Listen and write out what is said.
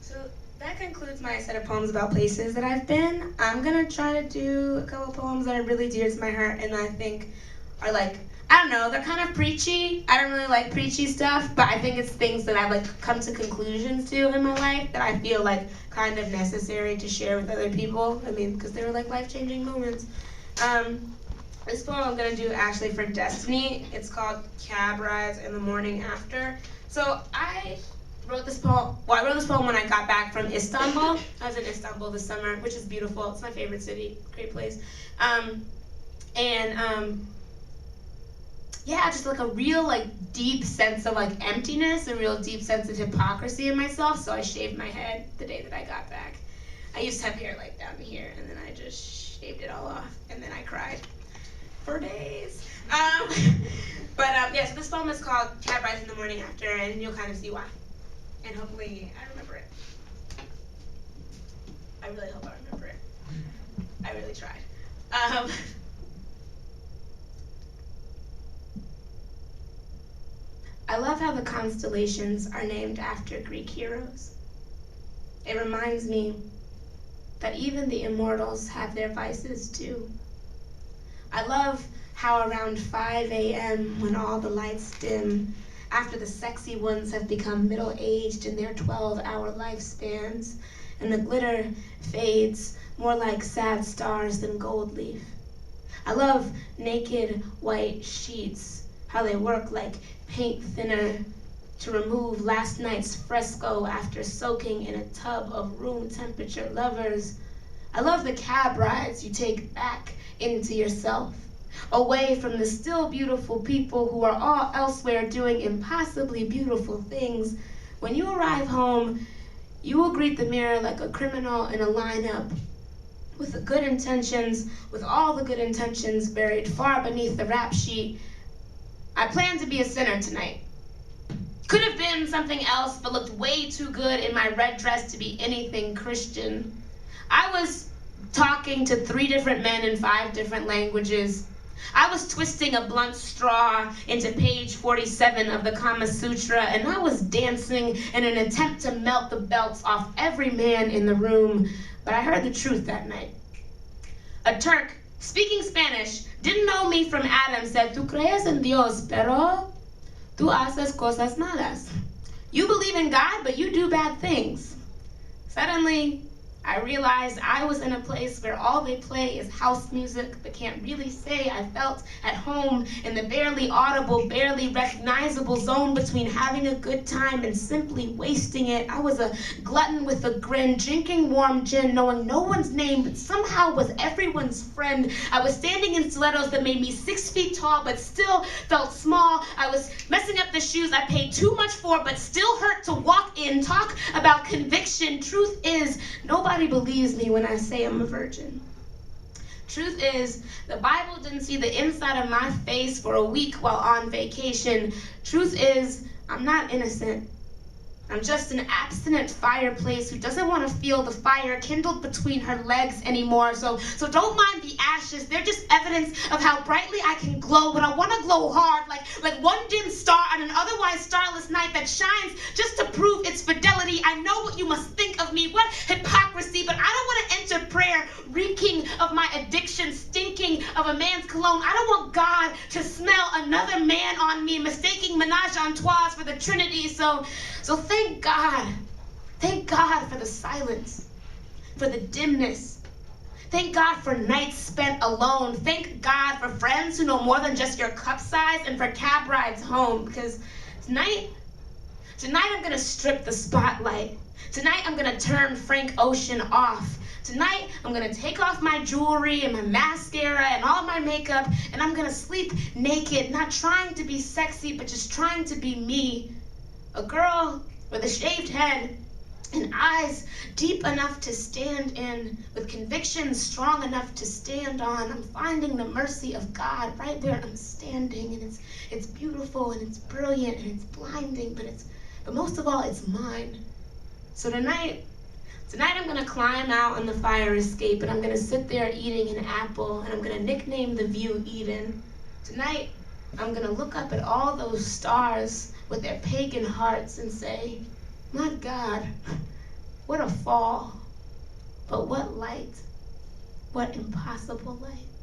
So that concludes my set of poems about places that I've been. I'm gonna try to do a couple poems that are really dear to my heart and I think are like, I don't know, they're kind of preachy. I don't really like preachy stuff, but I think it's things that I've like come to conclusions to in my life that I feel like kind of necessary to share with other people. I mean, because they were like life-changing moments. This poem I'm gonna do actually for Destiny. It's called Cab Rides in the Morning After. So I wrote this poem when I got back from Istanbul. I was in Istanbul this summer, which is beautiful. It's my favorite city, great place. Yeah, just like a real like deep sense of like emptiness, a real deep sense of hypocrisy in myself. So I shaved my head the day that I got back. I used to have hair like down here, and then I just shaved it all off, and then I cried for days. Yeah, so this poem is called Cab Rides in the Morning After, and you'll kind of see why. And hopefully I remember it. I really hope I remember it. I really tried. I love how the constellations are named after Greek heroes. It reminds me that even the immortals have their vices too. I love how around 5 a.m. when all the lights dim, after the sexy ones have become middle-aged in their 12-hour lifespans, and the glitter fades more like sad stars than gold leaf. I love naked white sheets, how they work like paint thinner to remove last night's fresco after soaking in a tub of room temperature lovers. I love the cab rides you take back into yourself, away from the still beautiful people who are all elsewhere doing impossibly beautiful things. When you arrive home, you will greet the mirror like a criminal in a lineup with the good intentions, with all the good intentions buried far beneath the rap sheet. I plan to be a sinner tonight. Could have been something else, but looked way too good in my red dress to be anything Christian. I was talking to 3 different men in 5 different languages. I was twisting a blunt straw into page 47 of the Kama Sutra, and I was dancing in an attempt to melt the belts off every man in the room. But I heard the truth that night. A Turk speaking Spanish, didn't know me from Adam, said, "Tú crees en Dios, pero tú haces cosas malas." You believe in God, but you do bad things. Suddenly, I realized I was in a place where all they play is house music, but can't really say I felt at home in the barely audible, barely recognizable zone between having a good time and simply wasting it. I was a glutton with a grin, drinking warm gin, knowing no one's name, but somehow was everyone's friend. I was standing in stilettos that made me 6 feet tall, but still felt small. I was messing up the shoes I paid too much for, but still hurt to walk in. Talk about conviction. Truth is, nobody believes me when I say I'm a virgin. Truth is, the Bible didn't see the inside of my face for a week while on vacation. Truth is, I'm not innocent. I'm just an abstinent fireplace who doesn't want to feel the fire kindled between her legs anymore. So don't mind the ashes. They're just evidence of how brightly I can glow, but I want to glow hard, like one dim star on an otherwise starless night that shines just to prove its fidelity. I know what you must think of me. What hypocrisy, but I don't want to enter prayer reeking of my addiction, stinking of a man's cologne. I don't want God to smell another man on me, mistaking menage a trois for the Trinity. So thank God. Thank God for the silence, for the dimness. Thank God for nights spent alone. Thank God for friends who know more than just your cup size, and for cab rides home, because tonight I'm gonna strip the spotlight. Tonight I'm gonna turn Frank Ocean off. Tonight I'm gonna take off my jewelry and my mascara and all my makeup, and I'm gonna sleep naked, not trying to be sexy, but just trying to be me. A girl with a shaved head and eyes deep enough to stand in, with convictions strong enough to stand on. I'm finding the mercy of God right where I'm standing, and it's beautiful and it's brilliant and it's blinding, but most of all, it's mine. So tonight I'm gonna climb out on the fire escape, and I'm gonna sit there eating an apple, and I'm gonna nickname the view Eden. Tonight, I'm gonna look up at all those stars with their pagan hearts and say, My God, what a fall, but what light, what impossible light.